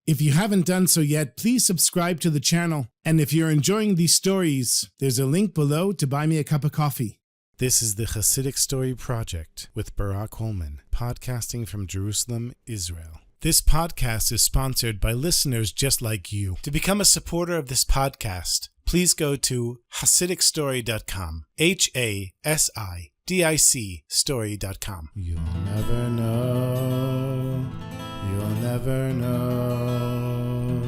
If you haven't done so yet, please subscribe to the channel. And if you're enjoying these stories, there's a link below to buy me a cup of coffee. This is the Chassidic Story Project with Barak Hullman, podcasting from Jerusalem, Israel. This podcast is sponsored by listeners just like you. To become a supporter of this podcast, please go to HasidicStory.com, HASIDIC story.com. You'll never know, you'll never know,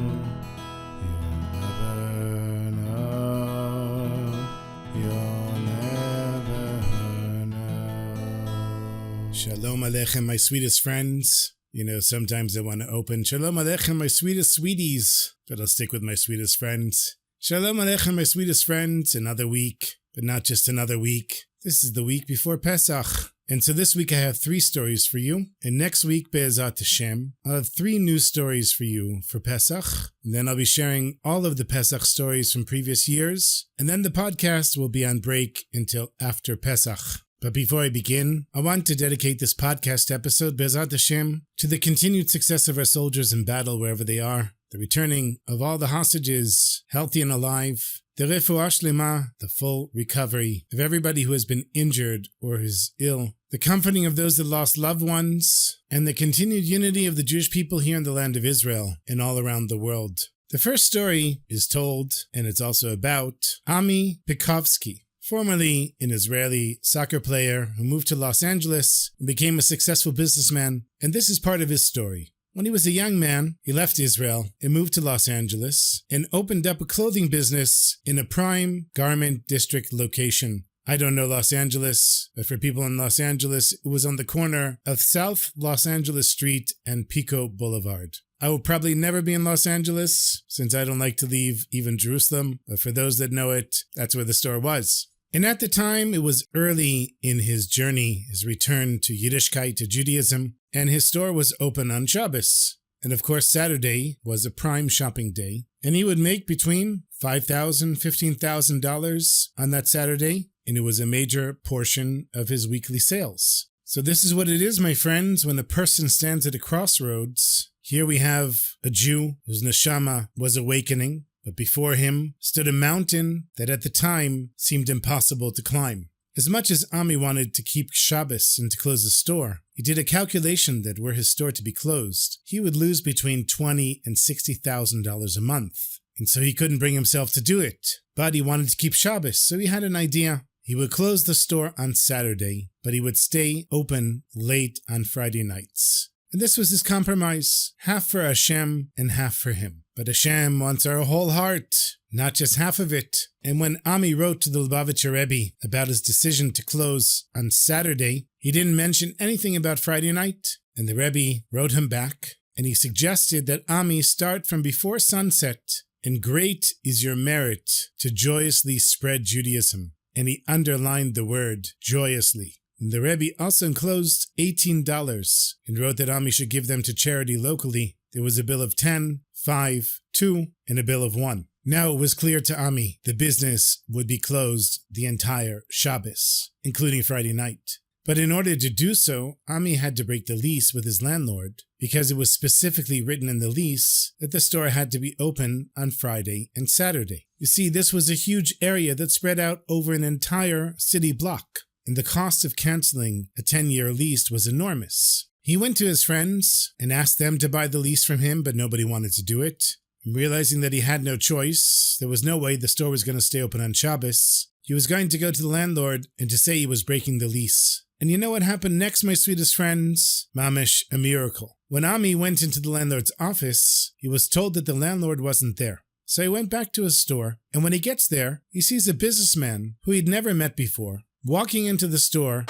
you'll never know, you'll never know. Shalom Aleichem, my sweetest friends. You know, sometimes I want to open Shalom Aleichem, my sweetest sweeties, but I'll stick with my sweetest friends. Shalom Aleichem, my sweetest friends, another week, but not just another week. This is the week before Pesach. And so this week I have 3 stories for you. And next week, Be'ezat Hashem, I'll have 3 news stories for you for Pesach. And then I'll be sharing all of the Pesach stories from previous years. And then the podcast will be on break until after Pesach. But before I begin, I want to dedicate this podcast episode, Be'ezat Hashem, to the continued success of our soldiers in battle wherever they are, the returning of all the hostages, healthy and alive, the refuah shlema, the full recovery of everybody who has been injured or is ill, the comforting of those that lost loved ones, and the continued unity of the Jewish people here in the land of Israel and all around the world. The first story is told, and it's also about, Ammy Picovski, formerly an Israeli soccer player who moved to Los Angeles and became a successful businessman, and this is part of his story. When he was a young man, he left Israel and moved to Los Angeles and opened up a clothing business in a prime garment district location. I don't know Los Angeles, but for people in Los Angeles, it was on the corner of South Los Angeles Street and Pico Boulevard. I will probably never be in Los Angeles since I don't like to leave even Jerusalem, but for those that know it, that's where the store was. And at the time, it was early in his journey, his return to Yiddishkeit, to Judaism, and his store was open on Shabbos. And of course, Saturday was a prime shopping day, and he would make between $5,000, $15,000 on that Saturday, and it was a major portion of his weekly sales. So this is what it is, my friends, when a person stands at a crossroads. Here we have a Jew whose neshama was awakening, but before him stood a mountain that at the time seemed impossible to climb. As much as Ammy wanted to keep Shabbos and to close the store, he did a calculation that were his store to be closed, he would lose between $20,000 and $60,000 a month. And so he couldn't bring himself to do it. But he wanted to keep Shabbos, so he had an idea. He would close the store on Saturday, but he would stay open late on Friday nights. And this was his compromise, half for Hashem and half for him. But Hashem wants our whole heart, not just half of it. And when Ammy wrote to the Lubavitcher Rebbe about his decision to close on Saturday, he didn't mention anything about Friday night. And the Rebbe wrote him back, and he suggested that Ammy start from before sunset. And great is your merit to joyously spread Judaism. And he underlined the word joyously. And the Rebbe also enclosed $18 and wrote that Ammy should give them to charity locally. There was a bill of 10, 5, 2, and a bill of 1. Now it was clear to Ammy the business would be closed the entire Shabbos, including Friday night. But in order to do so, Ammy had to break the lease with his landlord because it was specifically written in the lease that the store had to be open on Friday and Saturday. You see, this was a huge area that spread out over an entire city block, and the cost of canceling a 10-year lease was enormous. He went to his friends and asked them to buy the lease from him, but nobody wanted to do it. And realizing that he had no choice, there was no way the store was going to stay open on Shabbos, he was going to go to the landlord and to say he was breaking the lease. And you know what happened next, my sweetest friends? Mamish, a miracle. When Ammy went into the landlord's office, he was told that the landlord wasn't there. So he went back to his store, and when he gets there, he sees a businessman who he'd never met before, walking into the store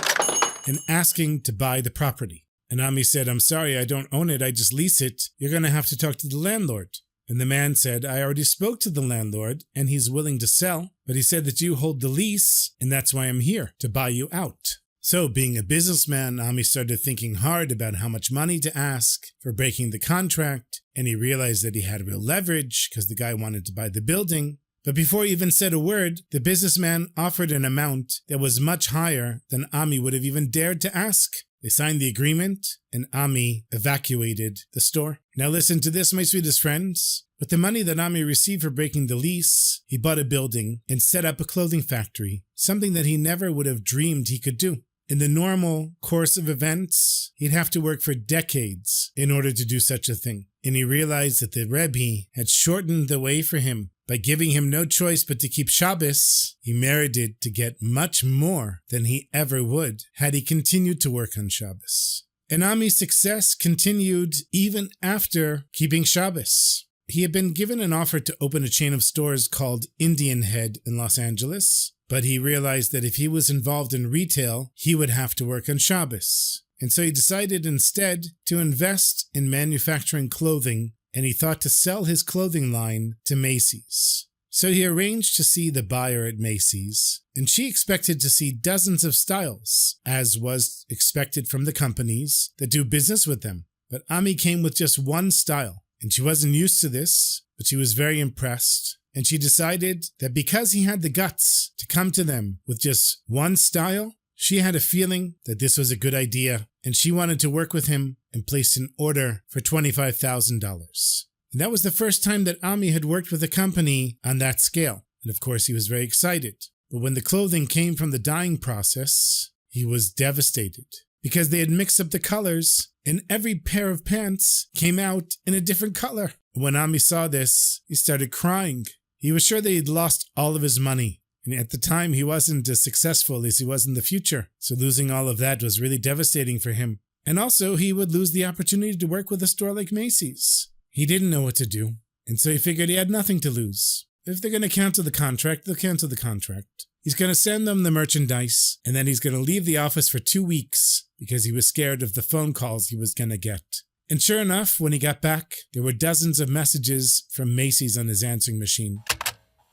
and asking to buy the property. And Ammy said, "I'm sorry, I don't own it, I just lease it. You're going to have to talk to the landlord." And the man said, "I already spoke to the landlord, and he's willing to sell, but he said that you hold the lease, and that's why I'm here, to buy you out." So, being a businessman, Ammy started thinking hard about how much money to ask for breaking the contract, and he realized that he had real leverage because the guy wanted to buy the building. But before he even said a word, the businessman offered an amount that was much higher than Ammy would have even dared to ask. They signed the agreement, and Ammy evacuated the store. Now listen to this, my sweetest friends. With the money that Ammy received for breaking the lease, he bought a building and set up a clothing factory, something that he never would have dreamed he could do. In the normal course of events, he'd have to work for decades in order to do such a thing. And he realized that the Rebbe had shortened the way for him. By giving him no choice but to keep Shabbos, he merited to get much more than he ever would had he continued to work on Shabbos. And Ammy's success continued even after keeping Shabbos. He had been given an offer to open a chain of stores called Indian Head in Los Angeles, but he realized that if he was involved in retail, he would have to work on Shabbos. And so he decided instead to invest in manufacturing clothing, and he thought to sell his clothing line to Macy's. So he arranged to see the buyer at Macy's, and she expected to see dozens of styles, as was expected from the companies that do business with them. But Ammy came with just one style, and she wasn't used to this, but she was very impressed. And she decided that because he had the guts to come to them with just one style, she had a feeling that this was a good idea, and she wanted to work with him and placed an order for $25,000. And that was the first time that Ammy had worked with a company on that scale. And of course, he was very excited. But when the clothing came from the dyeing process, he was devastated because they had mixed up the colors and every pair of pants came out in a different color. When Ammy saw this, he started crying. He was sure that he'd lost all of his money. And at the time, he wasn't as successful as he was in the future. So losing all of that was really devastating for him. And also, he would lose the opportunity to work with a store like Macy's. He didn't know what to do. And so he figured he had nothing to lose. If they're going to cancel the contract, they'll cancel the contract. He's going to send them the merchandise, and then he's going to leave the office for 2 weeks because he was scared of the phone calls he was going to get. And sure enough, when he got back, there were dozens of messages from Macy's on his answering machine.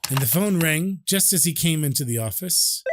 And the phone rang just as he came into the office.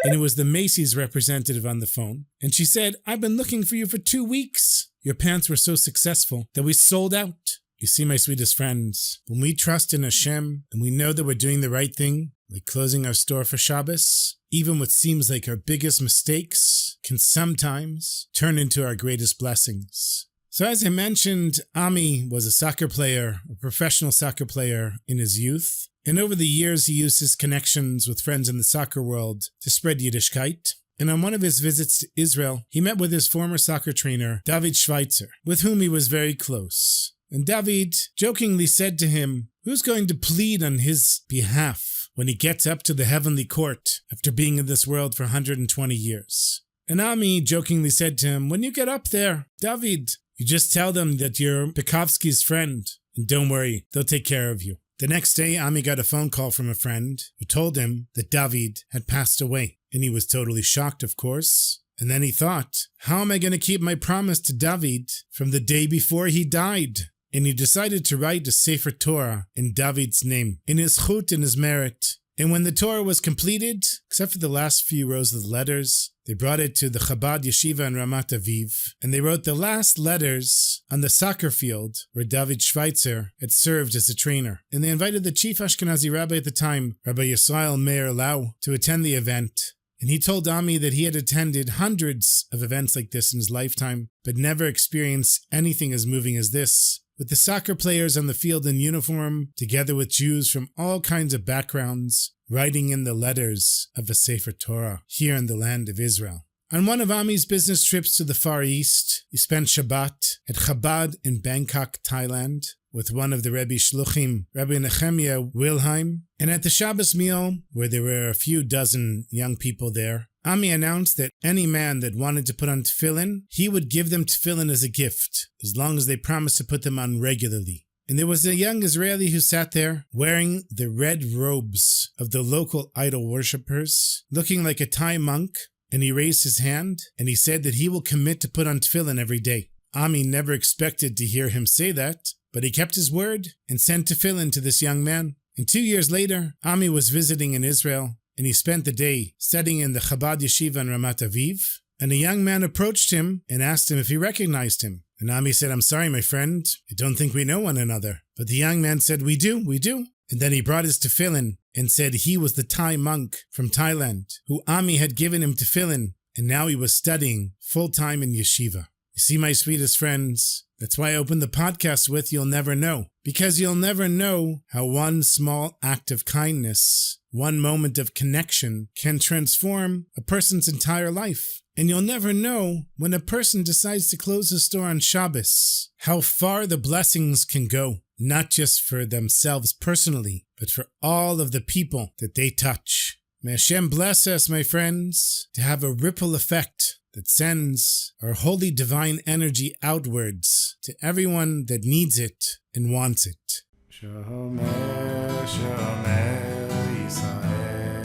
And it was the Macy's representative on the phone. And she said, "I've been looking for you for 2 weeks. Your pants were so successful that we sold out." You see, my sweetest friends, when we trust in Hashem and we know that we're doing the right thing, like closing our store for Shabbos, even what seems like our biggest mistakes can sometimes turn into our greatest blessings. So as I mentioned, Ammy was a soccer player, a professional soccer player in his youth. And over the years, he used his connections with friends in the soccer world to spread Yiddishkeit. And on one of his visits to Israel, he met with his former soccer trainer, David Schweitzer, with whom he was very close. And David jokingly said to him, "Who's going to plead on his behalf when he gets up to the heavenly court after being in this world for 120 years? And Ammy jokingly said to him, "When you get up there, David, you just tell them that you're Picovski's friend, and don't worry, they'll take care of you." The next day, Ammy got a phone call from a friend who told him that David had passed away. And he was totally shocked, of course. And then he thought, how am I going to keep my promise to David from the day before he died? And he decided to write a Sefer Torah in David's name, in his chut, in his merit. And when the Torah was completed, except for the last few rows of the letters, they brought it to the Chabad Yeshiva in Ramat Aviv, and they wrote the last letters on the soccer field where David Schweitzer had served as a trainer. And they invited the chief Ashkenazi rabbi at the time, Rabbi Yisrael Meir Lau, to attend the event. And he told Ammy that he had attended hundreds of events like this in his lifetime, but never experienced anything as moving as this. With the soccer players on the field in uniform, together with Jews from all kinds of backgrounds, writing in the letters of a Sefer Torah here in the land of Israel. On one of Ammy's business trips to the Far East, he spent Shabbat at Chabad in Bangkok, Thailand, with one of the Rebbe Shluchim, Rabbi Nehemiah Wilhelm. And at the Shabbos meal, where there were a few dozen young people there, Ammy announced that any man that wanted to put on tefillin, he would give them tefillin as a gift, as long as they promised to put them on regularly. And there was a young Israeli who sat there, wearing the red robes of the local idol worshippers, looking like a Thai monk, and he raised his hand, and he said that he will commit to put on tefillin every day. Ammy never expected to hear him say that, but he kept his word and sent tefillin to this young man. And 2 years later, Ammy was visiting in Israel, and he spent the day studying in the Chabad Yeshiva in Ramat Aviv, and a young man approached him and asked him if he recognized him. And Ammy said, "I'm sorry, my friend, I don't think we know one another." But the young man said, we do. And then he brought his tefillin and said he was the Thai monk from Thailand, who Ammy had given him tefillin and now he was studying full-time in yeshiva. You see, my sweetest friends, that's why I opened the podcast with You'll Never Know. Because you'll never know how one small act of kindness, one moment of connection can transform a person's entire life. And you'll never know when a person decides to close his store on Shabbos, how far the blessings can go, not just for themselves personally, but for all of the people that they touch. May Hashem bless us, my friends, to have a ripple effect that sends our holy divine energy outwards to everyone that needs it and wants it. Shomer, Shomer Yisrael,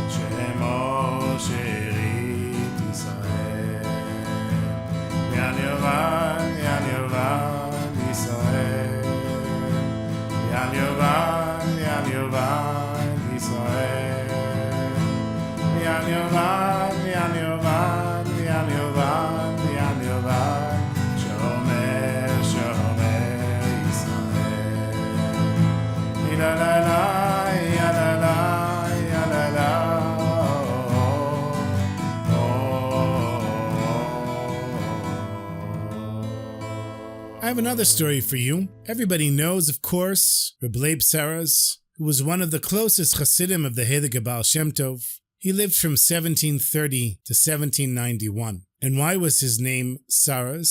Shemo Sherit Yisrael, Yan Yovan Yisrael, Yan Yovan Yisrael, Yan Yovan. I have another story for you. Everybody knows, of course, Reb Labe Sarah, who was one of the closest Chassidim of the Heilige Baal Shem Tov. He lived from 1730 to 1791. And why was his name Sarah?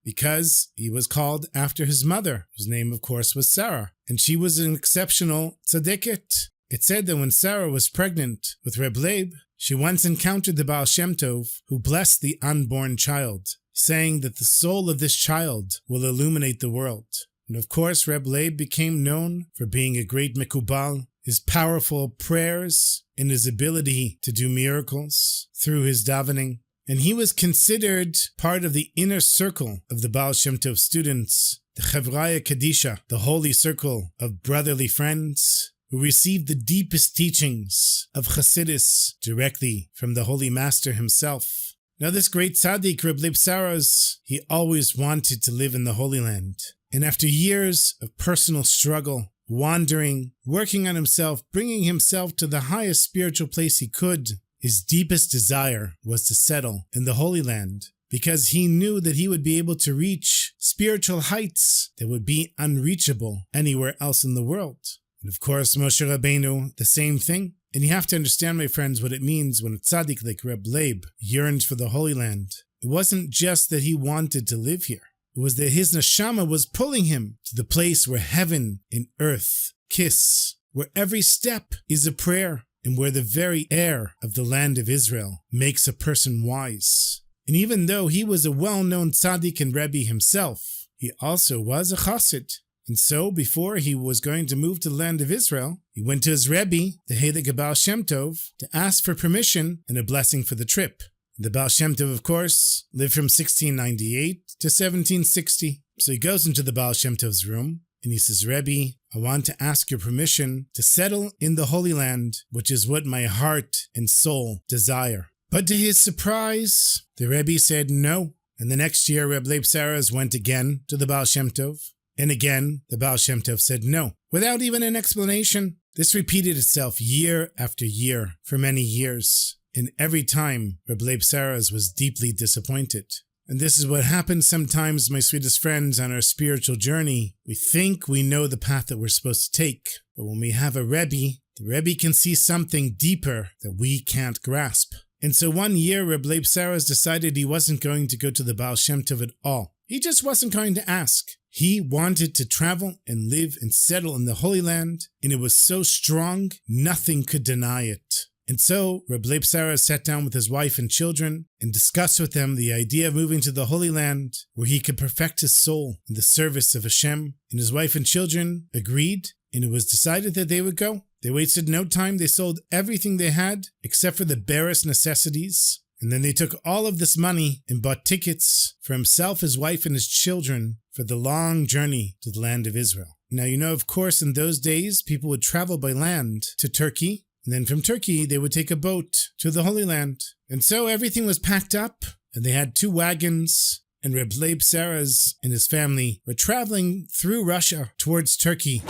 Because he was called after his mother, whose name, of course, was Sarah. And she was an exceptional tzaddiket. It said that when Sarah was pregnant with Reb Labe, she once encountered the Baal Shem Tov, who blessed the unborn child, saying that the soul of this child will illuminate the world. And of course, Reb Labe became known for being a great mikubal, his powerful prayers, and his ability to do miracles through his davening. And he was considered part of the inner circle of the Baal Shem Tov students, the Chevraya Kadisha, the holy circle of brotherly friends, who received the deepest teachings of Chassidus directly from the Holy Master himself. Now this great tzaddik, Reb Labe Sarah, he always wanted to live in the Holy Land. And after years of personal struggle, wandering, working on himself, bringing himself to the highest spiritual place he could, his deepest desire was to settle in the Holy Land, because he knew that he would be able to reach spiritual heights that would be unreachable anywhere else in the world. And of course, Moshe Rabbeinu, the same thing. And you have to understand, my friends, what it means when a tzaddik like Reb Labe yearned for the Holy Land. It wasn't just that he wanted to live here. It was that his neshama was pulling him to the place where heaven and earth kiss, where every step is a prayer, and where the very air of the land of Israel makes a person wise. And even though he was a well-known tzaddik and Rebbe himself, he also was a chassid. And so, before he was going to move to the land of Israel, he went to his Rebbe, the Heilige Baal Shem Tov, to ask for permission and a blessing for the trip. The Baal Shem Tov, of course, lived from 1698 to 1760. So he goes into the Baal Shem Tov's room, and he says, Rebbe, I want to ask your permission to settle in the Holy Land, which is what my heart and soul desire. But to his surprise, the Rebbe said no. And the next year, Reb Labe Sarah went again to the Baal Shem Tov. And again, the Baal Shem Tov said no, without even an explanation. This repeated itself year after year for many years. And every time, Reb Labe Sarah was deeply disappointed. And this is what happens sometimes, my sweetest friends, on our spiritual journey. We think we know the path that we're supposed to take. But when we have a Rebbe, the Rebbe can see something deeper that we can't grasp. And so one year, Reb Labe Sarah decided he wasn't going to go to the Baal Shem Tov at all. He just wasn't going to ask. He wanted to travel and live and settle in the Holy Land, and it was so strong, nothing could deny it. And so, Reb Labe Sarah sat down with his wife and children and discussed with them the idea of moving to the Holy Land, where he could perfect his soul in the service of Hashem. And his wife and children agreed, and it was decided that they would go. They wasted no time. They sold everything they had, except for the barest necessities. And then they took all of this money and bought tickets for himself, his wife, and his children for the long journey to the land of Israel. Now, you know, of course, in those days, people would travel by land to Turkey, and then from Turkey, they would take a boat to the Holy Land. And so everything was packed up, and they had 2 wagons, and Reb Labe Sarah and his family were traveling through Russia towards Turkey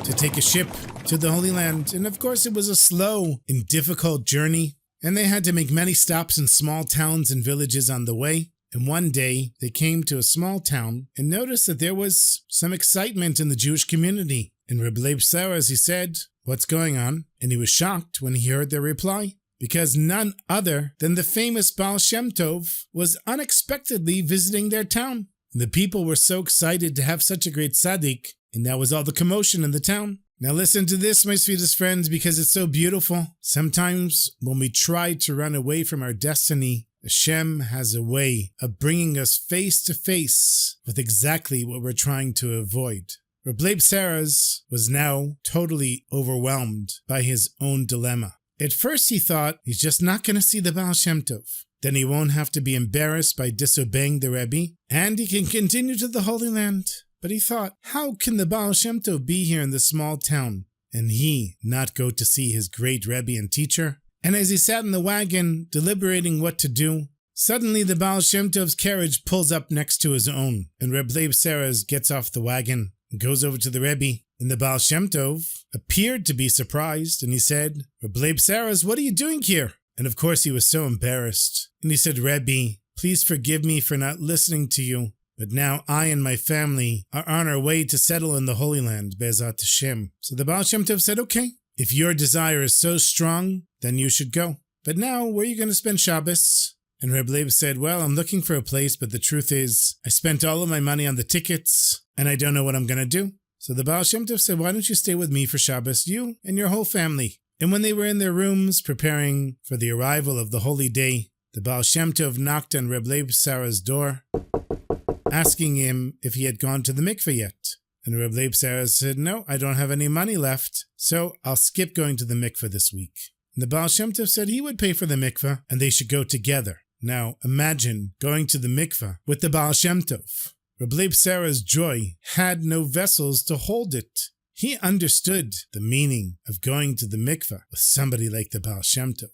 to take a ship to the Holy Land. And of course, it was a slow and difficult journey. and they had to make many stops in small towns and villages on the way. And one day, they came to a small town and noticed that there was some excitement in the Jewish community. And Reb Labe Sarah, as he said, "What's going on?" And he was shocked when he heard their reply, because none other than the famous Baal Shem Tov was unexpectedly visiting their town. The people were so excited to have such a great tzaddik, and that was all the commotion in the town. Now listen to this, my sweetest friends, because it's so beautiful. Sometimes when we try to run away from our destiny, Hashem has a way of bringing us face to face with exactly what we're trying to avoid. Reb Labe Sarah was now totally overwhelmed by his own dilemma. At first he thought he's just not going to see the Baal Shem Tov. Then he won't have to be embarrassed by disobeying the Rebbe, and he can continue to the Holy Land. But he thought, how can the Baal Shem Tov be here in this small town, and he not go to see his great Rebbe and teacher? And as he sat in the wagon, deliberating what to do, suddenly the Baal Shem Tov's carriage pulls up next to his own, and Reb Labe Sarah gets off the wagon and goes over to the Rebbe. And the Baal Shem Tov appeared to be surprised, and he said, "Reb Labe Sarah, what are you doing here?" And of course he was so embarrassed. And he said, "Rebbe, please forgive me for not listening to you, but now I and my family are on our way to settle in the Holy Land, Be'ezat Hashem." So the Baal Shem Tov said, "Okay, if your desire is so strong, then you should go. But now, where are you going to spend Shabbos?" And Reb Labe said, "Well, I'm looking for a place, but the truth is, I spent all of my money on the tickets, and I don't know what I'm going to do." So the Baal Shem Tov said, "Why don't you stay with me for Shabbos, you and your whole family?" And when they were in their rooms preparing for the arrival of the holy day, the Baal Shem Tov knocked on Reb Labe Sarah's door, asking him if he had gone to the mikveh yet. And Reb Labe Sarah said, "No, I don't have any money left, so I'll skip going to the mikveh this week." And the Baal Shem Tov said he would pay for the mikveh, and they should go together. Now, imagine going to the mikveh with the Baal Shem Tov. Reb Labe Sarah's joy had no vessels to hold it. He understood the meaning of going to the mikveh with somebody like the Baal Shem Tov.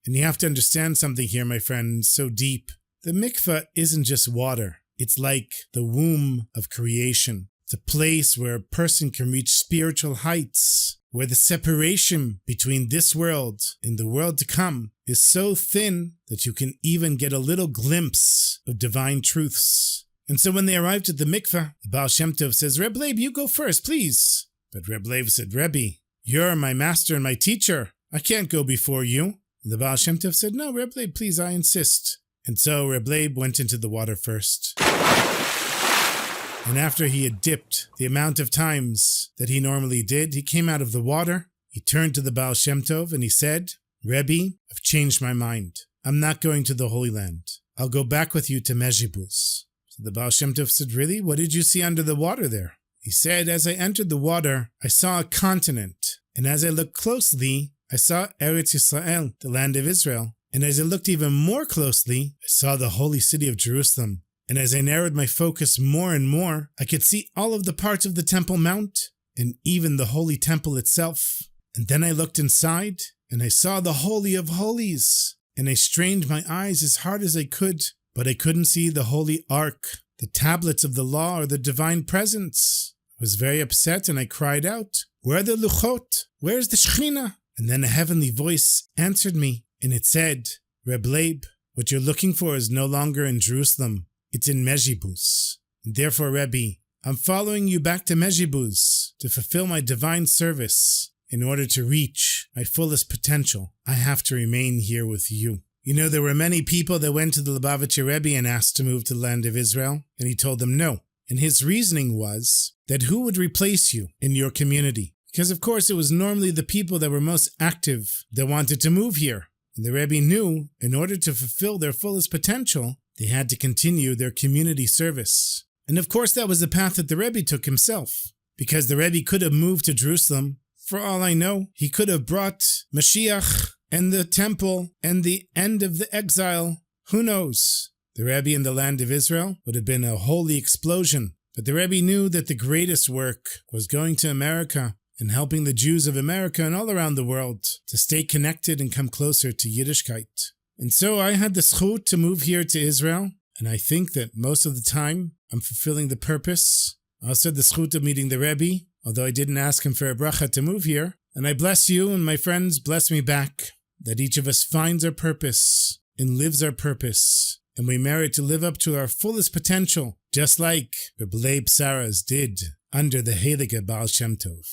And you have to understand something here, my friends, so deep. The mikveh isn't just water. It's like the womb of creation. It's a place where a person can reach spiritual heights, where the separation between this world and the world to come is so thin that you can even get a little glimpse of divine truths. And so when they arrived at the mikveh, the Baal Shem Tov says, "Reb Labe, you go first, please." But Reb Labe said, "Rebbe, you're my master and my teacher. I can't go before you." And the Baal Shem Tov said, "No, Reb Labe, please, I insist." And so Reb Labe went into the water first. And after he had dipped the amount of times that he normally did, he came out of the water. He turned to the Baal Shem Tov and he said, "Rebbe, I've changed my mind. I'm not going to the Holy Land. I'll go back with you to Mezhibuz." So the Baal Shem Tov said, "Really? What did you see under the water there?" He said, "As I entered the water, I saw a continent. And as I looked closely, I saw Eretz Yisrael, the land of Israel. And as I looked even more closely, I saw the holy city of Jerusalem. And as I narrowed my focus more and more, I could see all of the parts of the Temple Mount, and even the holy temple itself. And then I looked inside, and I saw the Holy of Holies. And I strained my eyes as hard as I could, but I couldn't see the holy ark, the tablets of the law, or the divine presence. I was very upset, and I cried out, 'Where are the luchot? Where is the Shekhinah?' And then a heavenly voice answered me, and it said, 'Reb Labe, what you're looking for is no longer in Jerusalem. It's in Mezhibuz. And therefore, Rebbe, I'm following you back to Mezhibuz to fulfill my divine service. In order to reach my fullest potential, I have to remain here with you.'" You know, there were many people that went to the Lubavitcher Rebbe and asked to move to the land of Israel, and he told them no. And his reasoning was that who would replace you in your community? Because of course it was normally the people that were most active that wanted to move here. And the Rebbe knew in order to fulfill their fullest potential, they had to continue their community service. And of course that was the path that the Rebbe took himself. Because the Rebbe could have moved to Jerusalem. For all I know, he could have brought Mashiach and the temple and the end of the exile. Who knows? The Rebbe in the land of Israel would have been a holy explosion. But the Rebbe knew that the greatest work was going to America and helping the Jews of America and all around the world to stay connected and come closer to Yiddishkeit. And so I had the zchut to move here to Israel, and I think that most of the time I'm fulfilling the purpose. I also had the zchut of meeting the Rebbe, although I didn't ask him for a bracha to move here. And I bless you, and my friends bless me back. that each of us finds our purpose and lives our purpose, and we merit to live up to our fullest potential, just like Reb Labe Sarah did under the Heilige Baal Shem Tov.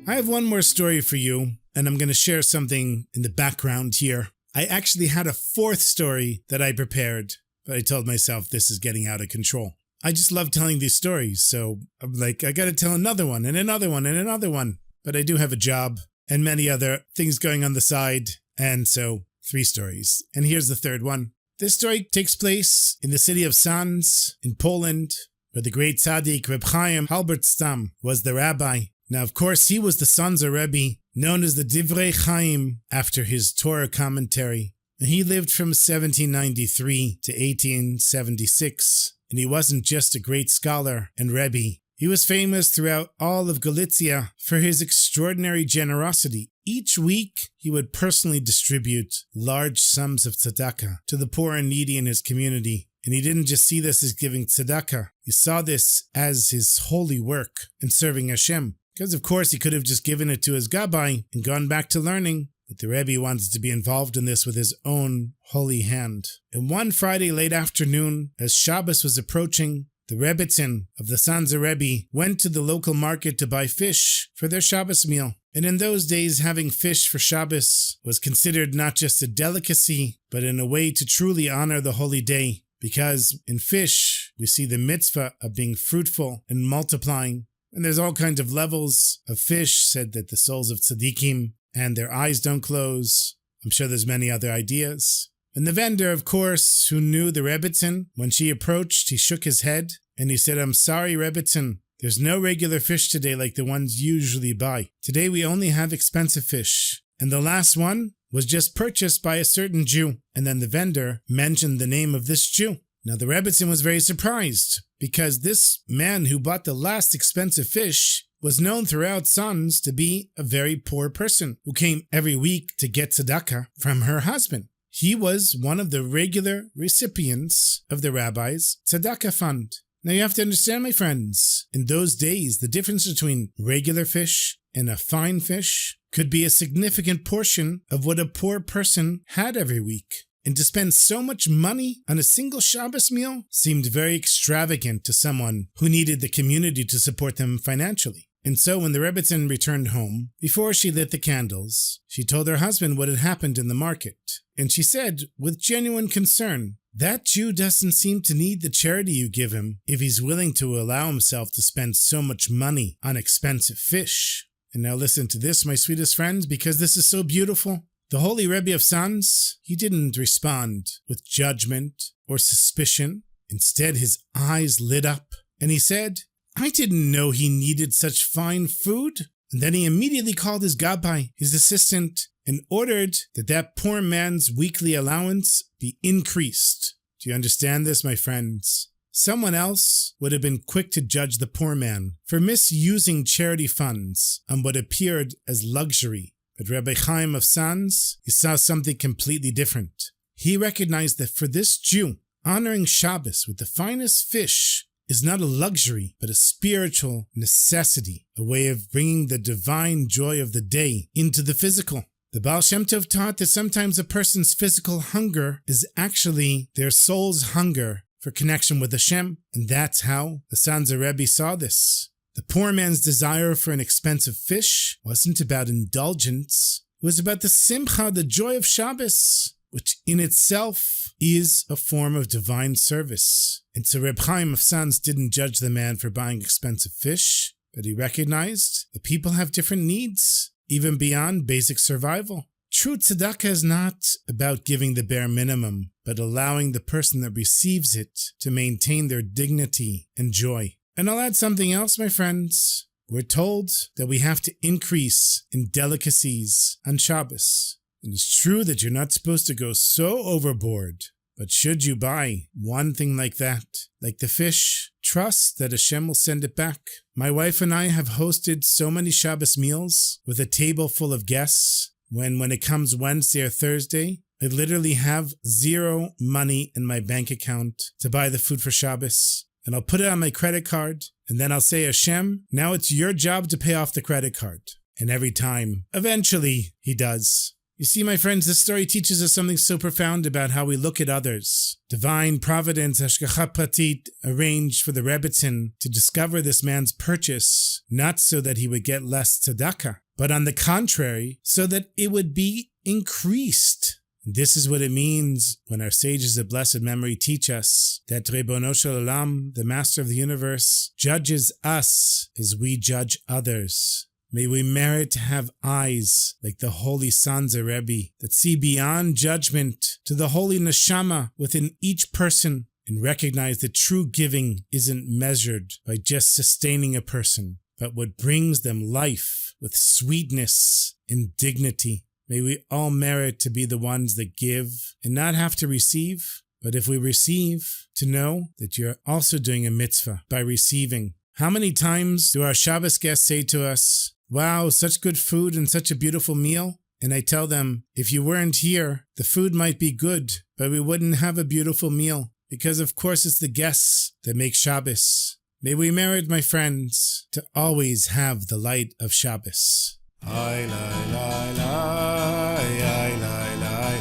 I have one more story for you, and I'm going to share something in the background here. I actually had a fourth story that I prepared, but I told myself this is getting out of control. I just love telling these stories, so I'm like, I got to tell another one and another one and another one. But I do have a job and many other things going on the side, and so 3 stories. And here's the third one. This story takes place in the city of Sanszer in Poland, where the great Tzaddik Reb Chaim Halberstam was the rabbi. Now, of course, he was the Sanszer Rebbe, known as the Divrei Chaim after his Torah commentary. And he lived from 1793 to 1876, and he wasn't just a great scholar and Rebbe. He was famous throughout all of Galicia for his extraordinary generosity. Each week, he would personally distribute large sums of tzedakah to the poor and needy in his community. And he didn't just see this as giving tzedakah. He saw this as his holy work in serving Hashem. Because, of course, he could have just given it to his gabbai and gone back to learning. But the Rebbe wanted to be involved in this with his own holy hand. And one Friday late afternoon, as Shabbos was approaching, the Rebbitzin of the Sanszer Rebbe went to the local market to buy fish for their Shabbos meal. And in those days, having fish for Shabbos was considered not just a delicacy, but in a way to truly honor the holy day. Because in fish, we see the mitzvah of being fruitful and multiplying. And there's all kinds of levels of fish, said that the souls of tzaddikim and their eyes don't close. I'm sure there's many other ideas. And the vendor, of course, who knew the Rebbitzin, when she approached, he shook his head and he said, "I'm sorry, Rebbitzin, there's no regular fish today like the ones you usually buy. Today we only have expensive fish. And the last one was just purchased by a certain Jew." And then the vendor mentioned the name of this Jew. Now the Rebbitzin was very surprised, because this man who bought the last expensive fish was known throughout Sanszer to be a very poor person who came every week to get tzedakah from her husband. He was one of the regular recipients of the rabbi's tzedakah fund. Now you have to understand, my friends, in those days, the difference between regular fish and a fine fish could be a significant portion of what a poor person had every week. And to spend so much money on a single Shabbos meal seemed very extravagant to someone who needed the community to support them financially. And so when the Rebbitzin returned home, before she lit the candles, she told her husband what had happened in the market. And she said, with genuine concern, "That Jew doesn't seem to need the charity you give him if he's willing to allow himself to spend so much money on expensive fish." And now listen to this, my sweetest friends, because this is so beautiful. The Holy Rebbe of Sanszer, he didn't respond with judgment or suspicion. Instead, his eyes lit up, and he said, "I didn't know he needed such fine food." And then he immediately called his gabbai, his assistant, and ordered that that poor man's weekly allowance be increased. Do you understand this, my friends? Someone else would have been quick to judge the poor man for misusing charity funds on what appeared as luxury. But Rabbi Chaim of Sanszer, he saw something completely different. He recognized that for this Jew, honoring Shabbos with the finest fish is not a luxury, but a spiritual necessity, a way of bringing the divine joy of the day into the physical. The Baal Shem Tov taught that sometimes a person's physical hunger is actually their soul's hunger for connection with Hashem, and that's how the Sanszer Rebbe saw this. The poor man's desire for an expensive fish wasn't about indulgence. It was about the simcha, the joy of Shabbos, which in itself is a form of divine service. And so Reb Chaim of Sanszer didn't judge the man for buying expensive fish, but he recognized that people have different needs, even beyond basic survival. True tzedakah is not about giving the bare minimum, but allowing the person that receives it to maintain their dignity and joy. And I'll add something else, my friends. We're told that we have to increase in delicacies on Shabbos. It is true that you're not supposed to go so overboard, but should you buy one thing like that, like the fish, trust that Hashem will send it back. My wife and I have hosted so many Shabbos meals with a table full of guests when it comes Wednesday or Thursday, I literally have zero money in my bank account to buy the food for Shabbos. And I'll put it on my credit card, and then I'll say, Hashem, now it's your job to pay off the credit card. And every time, eventually, he does. You see, my friends, this story teaches us something so profound about how we look at others. Divine providence, Hashgacha Pratit, arranged for the Rebbitzin to discover this man's purchase, not so that he would get less tzedakah, but on the contrary, so that it would be increased. This is what it means when our sages of blessed memory teach us that Ribono Shel Olam, the Master of the Universe, judges us as we judge others. May we merit to have eyes like the holy Sanszer Rebbe that see beyond judgment to the holy neshama within each person and recognize that true giving isn't measured by just sustaining a person, but what brings them life with sweetness and dignity. May we all merit to be the ones that give and not have to receive, but if we receive, to know that you're also doing a mitzvah by receiving. How many times do our Shabbos guests say to us, wow, such good food and such a beautiful meal? And I tell them, if you weren't here, the food might be good, but we wouldn't have a beautiful meal, because of course it's the guests that make Shabbos. May we merit, my friends, to always have the light of Shabbos. Ay, la, la, la, ay, la, la, la,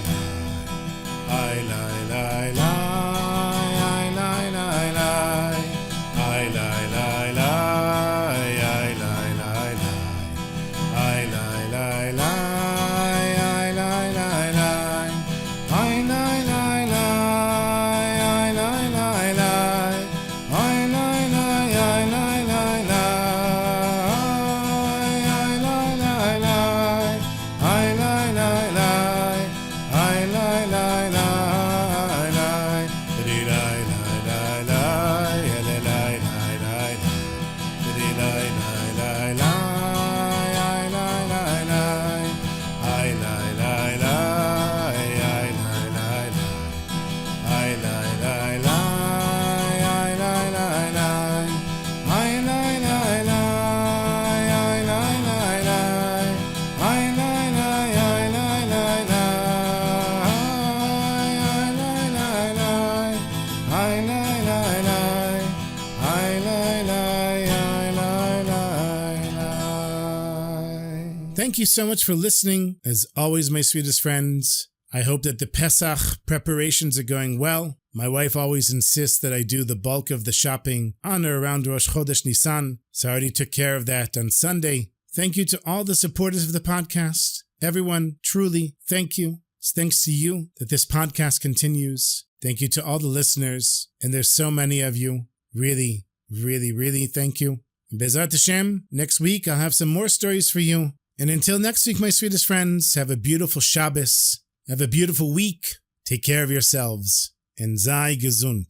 ay, la, la, la. Thank you so much for listening. As always, my sweetest friends, I hope that the Pesach preparations are going well. My wife always insists that I do the bulk of the shopping on or around Rosh Chodesh Nisan, so I already took care of that on Sunday. Thank you to all the supporters of the podcast. Everyone, truly, thank you. It's thanks to you that this podcast continues. Thank you to all the listeners, and there's so many of you. Really, really, really thank you. And Bezrat Hashem, next week I'll have some more stories for you. And until next week, my sweetest friends, have a beautiful Shabbos. Have a beautiful week. Take care of yourselves. And sei gesund.